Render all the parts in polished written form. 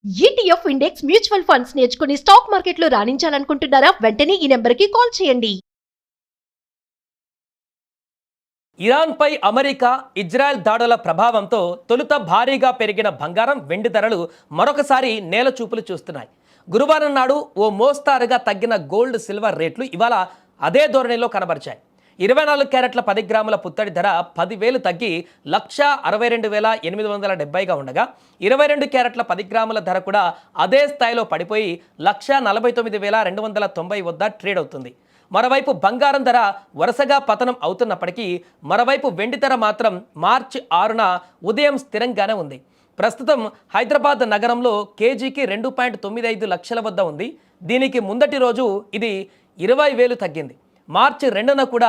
ETF index mutual funds నేర్చుకుని stock మార్కెట్లో రాణించాలనుకుంటున్నారా? వెంటనే ఈ నెంబర్కి కాల్ చేయండి. ఇరాన్పై అమెరికా, ఇజ్రాయెల్ దాడుల ప్రభావంతో తొలుత భారీగా పెరిగిన బంగారం, వెండి ధరలు మరొకసారి నేలచూపులు చూస్తున్నాయి. గురువారం నాడు ఓ మోస్తారుగా తగ్గిన గోల్డ్, సిల్వర్ రేట్లు ఇవాళ అదే ధోరణిలో కనబరిచాయి. 24 క్యారెట్ల 10 గ్రాముల పుత్తడి ధర 10,000 తగ్గి 1,62,870గా ఉండగా, 22 క్యారెట్ల 10 గ్రాముల ధర కూడా అదే స్థాయిలో పడిపోయి 1,49,290 వద్ద ట్రేడ్ అవుతుంది. మరోవైపు బంగారం ధర వరుసగా పతనం అవుతున్నప్పటికీ మరోవైపు వెండి ధర మాత్రం మార్చి 6న ఉదయం స్థిరంగానే ఉంది. ప్రస్తుతం హైదరాబాద్ నగరంలో కేజీకి 2.95 లక్షల వద్ద ఉంది. దీనికి ముందటి రోజు ఇది 20,000 తగ్గింది. మార్చి 2న కూడా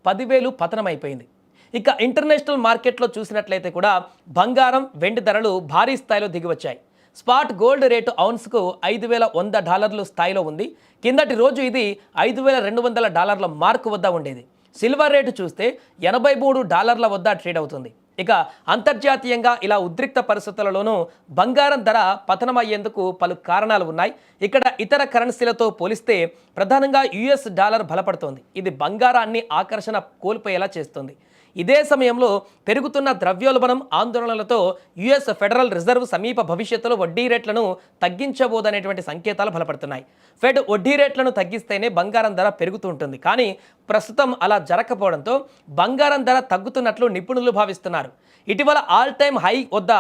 10,000 పతనమైపోయింది. ఇక ఇంటర్నేషనల్ మార్కెట్లో చూసినట్లయితే కూడా బంగారం, వెండి ధరలు భారీ స్థాయిలో దిగివచ్చాయి. స్పాట్ గోల్డ్ రేటు ఔన్స్కు $5,100 స్థాయిలో ఉంది. కిందటి రోజు ఇది $5,200 మార్కు వద్ద ఉండేది. సిల్వర్ రేటు చూస్తే $83 వద్ద ట్రేడ్ అవుతుంది. ఇక అంతర్జాతీయంగా ఇలా ఉద్రిక్త పరిస్థితులలోనూ బంగారం ధర పతనమయ్యేందుకు పలు కారణాలు ఉన్నాయి. ఇక్కడ ఇతర కరెన్సీలతో పోలిస్తే ప్రధానంగా యుఎస్ డాలర్ బలపడుతోంది. ఇది బంగారాన్ని ఆకర్షణ కోల్పోయేలా చేస్తుంది. ఇదే సమయంలో పెరుగుతున్న ద్రవ్యోల్బణం ఆందోళనలతో యుఎస్ ఫెడరల్ రిజర్వ్ సమీప భవిష్యత్తులో వడ్డీ రేట్లను తగ్గించబోదనేటువంటి సంకేతాలు బలపడుతున్నాయి. ఫెడ్ వడ్డీ రేట్లను తగ్గిస్తేనే బంగారం ధర పెరుగుతూ ఉంటుంది. కానీ ప్రస్తుతం అలా జరగకపోవడంతో బంగారం ధర తగ్గుతున్నట్లు నిపుణులు భావిస్తున్నారు. ఇటీవల ఆల్ టైమ్ హై వద్ద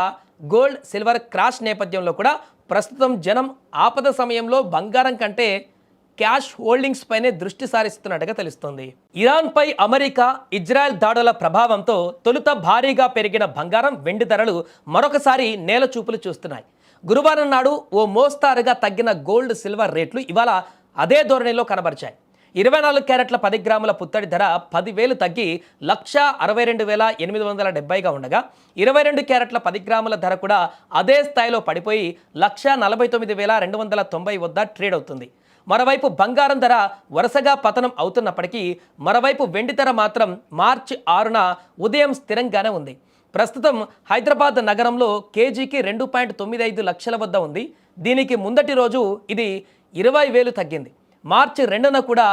గోల్డ్, సిల్వర్ క్రాష్ నేపథ్యంలో కూడా ప్రస్తుతం జనం ఆపద సమయంలో బంగారం కంటే క్యాష్ హోల్డింగ్స్ పైనే దృష్టి సారిస్తున్నట్టుగా తెలుస్తోంది. ఇరాన్పై అమెరికా, ఇజ్రాయెల్ దాడుల ప్రభావంతో తొలుత భారీగా పెరిగిన బంగారం, వెండి ధరలు మరొకసారి నేలచూపులు చూస్తున్నాయి. గురువారం నాడు ఓ మోస్తారుగా తగ్గిన గోల్డ్, సిల్వర్ రేట్లు ఇవాళ అదే ధోరణిలో కనబరిచాయి. 24 క్యారెట్ల 10 గ్రాముల పుత్తడి ధర 10,000 తగ్గి 1,62,870గా ఉండగా, 22 క్యారెట్ల 10 గ్రాముల ధర కూడా అదే స్థాయిలో పడిపోయి 1,49,290 వద్ద ట్రేడ్ అవుతుంది. మరోవైపు బంగారం ధర వరుసగా పతనం అవుతున్నప్పటికీ మరోవైపు వెండి ధర మాత్రం మార్చి 6న ఉదయం స్థిరంగానే ఉంది. ప్రస్తుతం హైదరాబాద్ నగరంలో కేజీకి 2.95 లక్షల వద్ద ఉంది. దీనికి ముందటి రోజు ఇది 20,000 తగ్గింది. మార్చి 2న కూడా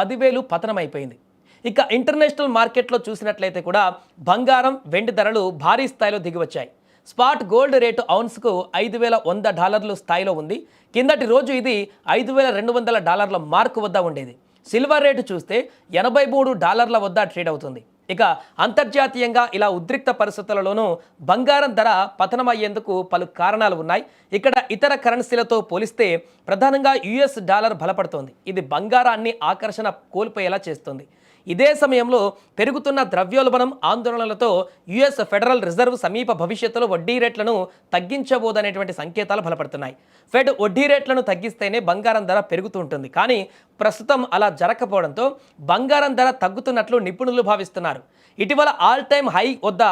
10,000 పతనమైపోయింది. ఇక ఇంటర్నేషనల్ మార్కెట్లో చూసినట్లయితే కూడా బంగారం, వెండి ధరలు భారీ స్థాయిలో దిగివచ్చాయి. స్పాట్ గోల్డ్ రేటు ఔన్స్కు $5,100 స్థాయిలో ఉంది. కిందటి రోజు ఇది $5,200 మార్కు వద్ద ఉండేది. సిల్వర్ రేటు చూస్తే $83 వద్ద ట్రేడ్ అవుతుంది. ఇక అంతర్జాతీయంగా ఇలా ఉద్రిక్త పరిస్థితులలోనూ బంగారం ధర పతనమయ్యేందుకు పలు కారణాలు ఉన్నాయి. ఇక్కడ ఇతర కరెన్సీలతో పోలిస్తే ప్రధానంగా యుఎస్ డాలర్ బలపడుతోంది. ఇది బంగారాన్ని ఆకర్షణ కోల్పోయేలా చేస్తుంది. ఇదే సమయంలో పెరుగుతున్న ద్రవ్యోల్బణం ఆందోళనలతో యుఎస్ ఫెడరల్ రిజర్వ్ సమీప భవిష్యత్తులో వడ్డీ రేట్లను తగ్గించబోదనేటువంటి సంకేతాలు బలపడుతున్నాయి. ఫెడ్ వడ్డీ రేట్లను తగ్గిస్తేనే బంగారం ధర పెరుగుతూ ఉంటుంది. కానీ ప్రస్తుతం అలా జరగకపోవడంతో బంగారం ధర తగ్గుతున్నట్లు నిపుణులు భావిస్తున్నారు. ఇటీవల ఆల్ టైమ్ హై వద్ద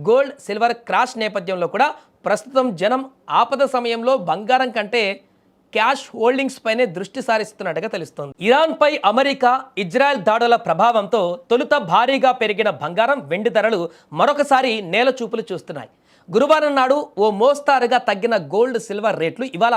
గోల్డ్, సిల్వర్ క్రాష్ నేపథ్యంలో కూడా ప్రస్తుతం జనం ఆపద సమయంలో బంగారం కంటే క్యాష్ హోల్డింగ్స్ పైనే దృష్టి సారిస్తున్నట్టుగా తెలుస్తోంది. ఇరాన్పై అమెరికా, ఇజ్రాయెల్ దాడుల ప్రభావంతో తొలుత భారీగా పెరిగిన బంగారం, వెండి ధరలు మరొకసారి నేలచూపులు చూస్తున్నాయి. గురువారం నాడు ఓ మోస్తారుగా తగ్గిన గోల్డ్, సిల్వర్ రేట్లు ఇవాళ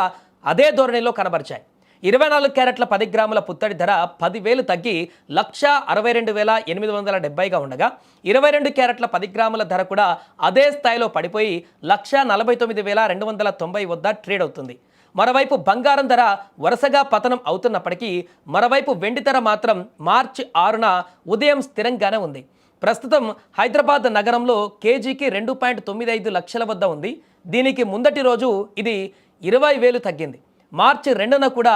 అదే ధోరణిలో కనబరిచాయి. 24 క్యారెట్ల 10 గ్రాముల పుత్తడి ధర 10,000 తగ్గి 1,62,870గా ఉండగా, 22 క్యారెట్ల 10 గ్రాముల ధర కూడా అదే స్థాయిలో పడిపోయి 1,49,290 వద్ద ట్రేడ్ అవుతుంది. మరోవైపు బంగారం ధర వరుసగా పతనం అవుతున్నప్పటికీ మరోవైపు వెండి ధర మాత్రం మార్చి 6న ఉదయం స్థిరంగానే ఉంది. ప్రస్తుతం హైదరాబాద్ నగరంలో కేజీకి 2.95 లక్షల వద్ద ఉంది. దీనికి ముందటి రోజు ఇది 20,000 తగ్గింది. మార్చి 2న కూడా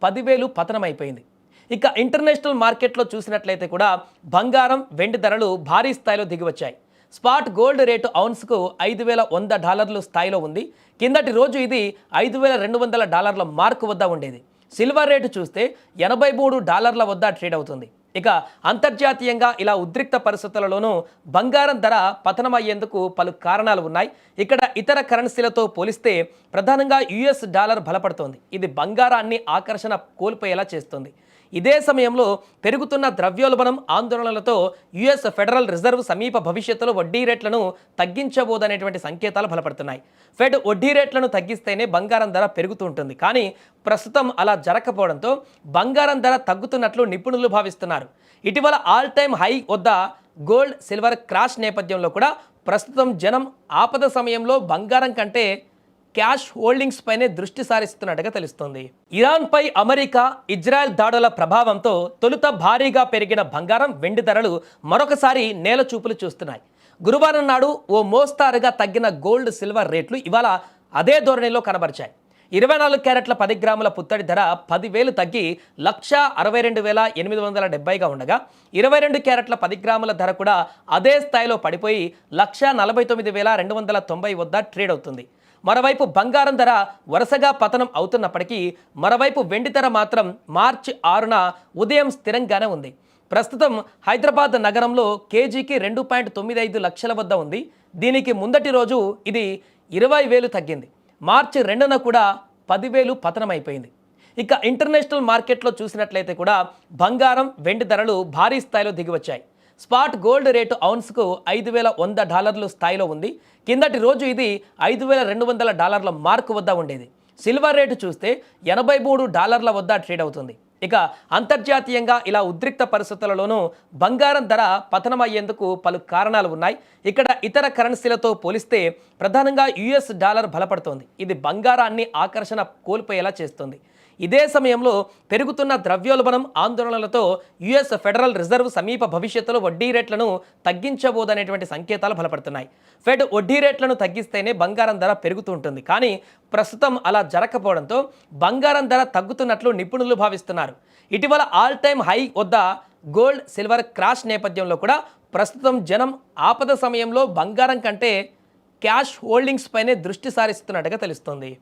10,000 పతనమైపోయింది. ఇక ఇంటర్నేషనల్ మార్కెట్లో చూసినట్లయితే కూడా బంగారం, వెండి ధరలు భారీ స్థాయిలో దిగివచ్చాయి. స్పాట్ గోల్డ్ రేటు ఔన్స్కు $5,100 స్థాయిలో ఉంది. కిందటి రోజు ఇది $5,200 మార్కు వద్ద ఉండేది. సిల్వర్ రేటు చూస్తే $83 వద్ద ట్రేడ్ అవుతుంది. ఇక అంతర్జాతీయంగా ఇలా ఉద్రిక్త పరిస్థితులలోనూ బంగారం ధర పతనమయ్యేందుకు పలు కారణాలు ఉన్నాయి. ఇక్కడ ఇతర కరెన్సీలతో పోలిస్తే ప్రధానంగా యుఎస్ డాలర్ బలపడుతోంది. ఇది బంగారాన్ని ఆకర్షణ కోల్పోయేలా చేస్తుంది. ఇదే సమయంలో పెరుగుతున్న ద్రవ్యోల్బణం ఆందోళనలతో యుఎస్ ఫెడరల్ రిజర్వ్ సమీప భవిష్యత్తులో వడ్డీ రేట్లను తగ్గించబోదనేటువంటి సంకేతాలు బలపడుతున్నాయి. ఫెడ్ వడ్డీ రేట్లను తగ్గిస్తేనే బంగారం ధర పెరుగుతూ ఉంటుంది. కానీ ప్రస్తుతం అలా జరగకపోవడంతో బంగారం ధర తగ్గుతున్నట్లు నిపుణులు భావిస్తున్నారు. ఇటీవల ఆల్ టైమ్ హై వద్ద గోల్డ్ సిల్వర్ క్రాష్ నేపథ్యంలో కూడా ప్రస్తుతం జనం ఆపద సమయంలో బంగారం కంటే క్యాష్ హోల్డింగ్స్ పైనే దృష్టి సారిస్తున్నట్టుగా తెలుస్తోంది. ఇరాన్పై అమెరికా, ఇజ్రాయెల్ దాడుల ప్రభావంతో తొలుత భారీగా పెరిగిన బంగారం, వెండి ధరలు మరొకసారి నేల చూపులు చూస్తున్నాయి. గురువారం నాడు ఓ మోస్తారుగా తగ్గిన గోల్డ్ సిల్వర్ రేట్లు ఇవాళ అదే ధోరణిలో కనబరిచాయి. 24 క్యారెట్ల 10 గ్రాముల పుత్తడి ధర 10,000 తగ్గి 1,62,870గా ఉండగా 22 క్యారెట్ల 10 గ్రాముల ధర కూడా అదే స్థాయిలో పడిపోయి 1,49,290 వద్ద ట్రేడ్ అవుతుంది. మరోవైపు బంగారం ధర వరుసగా పతనం అవుతున్నప్పటికీ మరోవైపు వెండి ధర మాత్రం మార్చి 6న ఉదయం స్థిరంగానే ఉంది. ప్రస్తుతం హైదరాబాద్ నగరంలో కేజీకి 2.95 లక్షల వద్ద ఉంది. దీనికి ముందటి రోజు ఇది 20,000 తగ్గింది. మార్చి 2న కూడా 10,000 పతనమైపోయింది. ఇక ఇంటర్నేషనల్ మార్కెట్లో చూసినట్లయితే కూడా బంగారం, వెండి ధరలు భారీ స్థాయిలో దిగివచ్చాయి. స్పాట్ గోల్డ్ రేటు ఔన్స్కు $5,100 స్థాయిలో ఉంది. కిందటి రోజు ఇది $5,200 మార్కు వద్ద ఉండేది. సిల్వర్ రేటు చూస్తే $83 వద్ద ట్రేడ్ అవుతుంది. ఇక అంతర్జాతీయంగా ఇలా ఉద్రిక్త పరిస్థితులలోనూ బంగారం ధర పతనమయ్యేందుకు పలు కారణాలు ఉన్నాయి. ఇక్కడ ఇతర కరెన్సీలతో పోలిస్తే ప్రధానంగా యుఎస్ డాలర్ బలపడుతోంది. ఇది బంగారాన్ని ఆకర్షణ కోల్పోయేలా చేస్తుంది. ఇదే సమయంలో పెరుగుతున్న ద్రవ్యోల్బణం ఆందోళనలతో యుఎస్ ఫెడరల్ రిజర్వ్ సమీప భవిష్యత్తులో వడ్డీ రేట్లను తగ్గించబోదనేటువంటి సంకేతాలు బలపడుతున్నాయి. ఫెడ్ వడ్డీ రేట్లను తగ్గిస్తేనే బంగారం ధర పెరుగుతూ ఉంటుంది. కానీ ప్రస్తుతం అలా జరగకపోవడంతో బంగారం ధర తగ్గుతున్నట్లు నిపుణులు భావిస్తున్నారు. ఇటీవల ఆల్ టైమ్ హై వద్ద గోల్డ్ సిల్వర్ క్రాష్ నేపథ్యంలో కూడా ప్రస్తుతం జనం ఆపద సమయంలో బంగారం కంటే క్యాష్ హోల్డింగ్స్ పైనే దృష్టి సారిస్తున్నట్టుగా తెలుస్తోంది.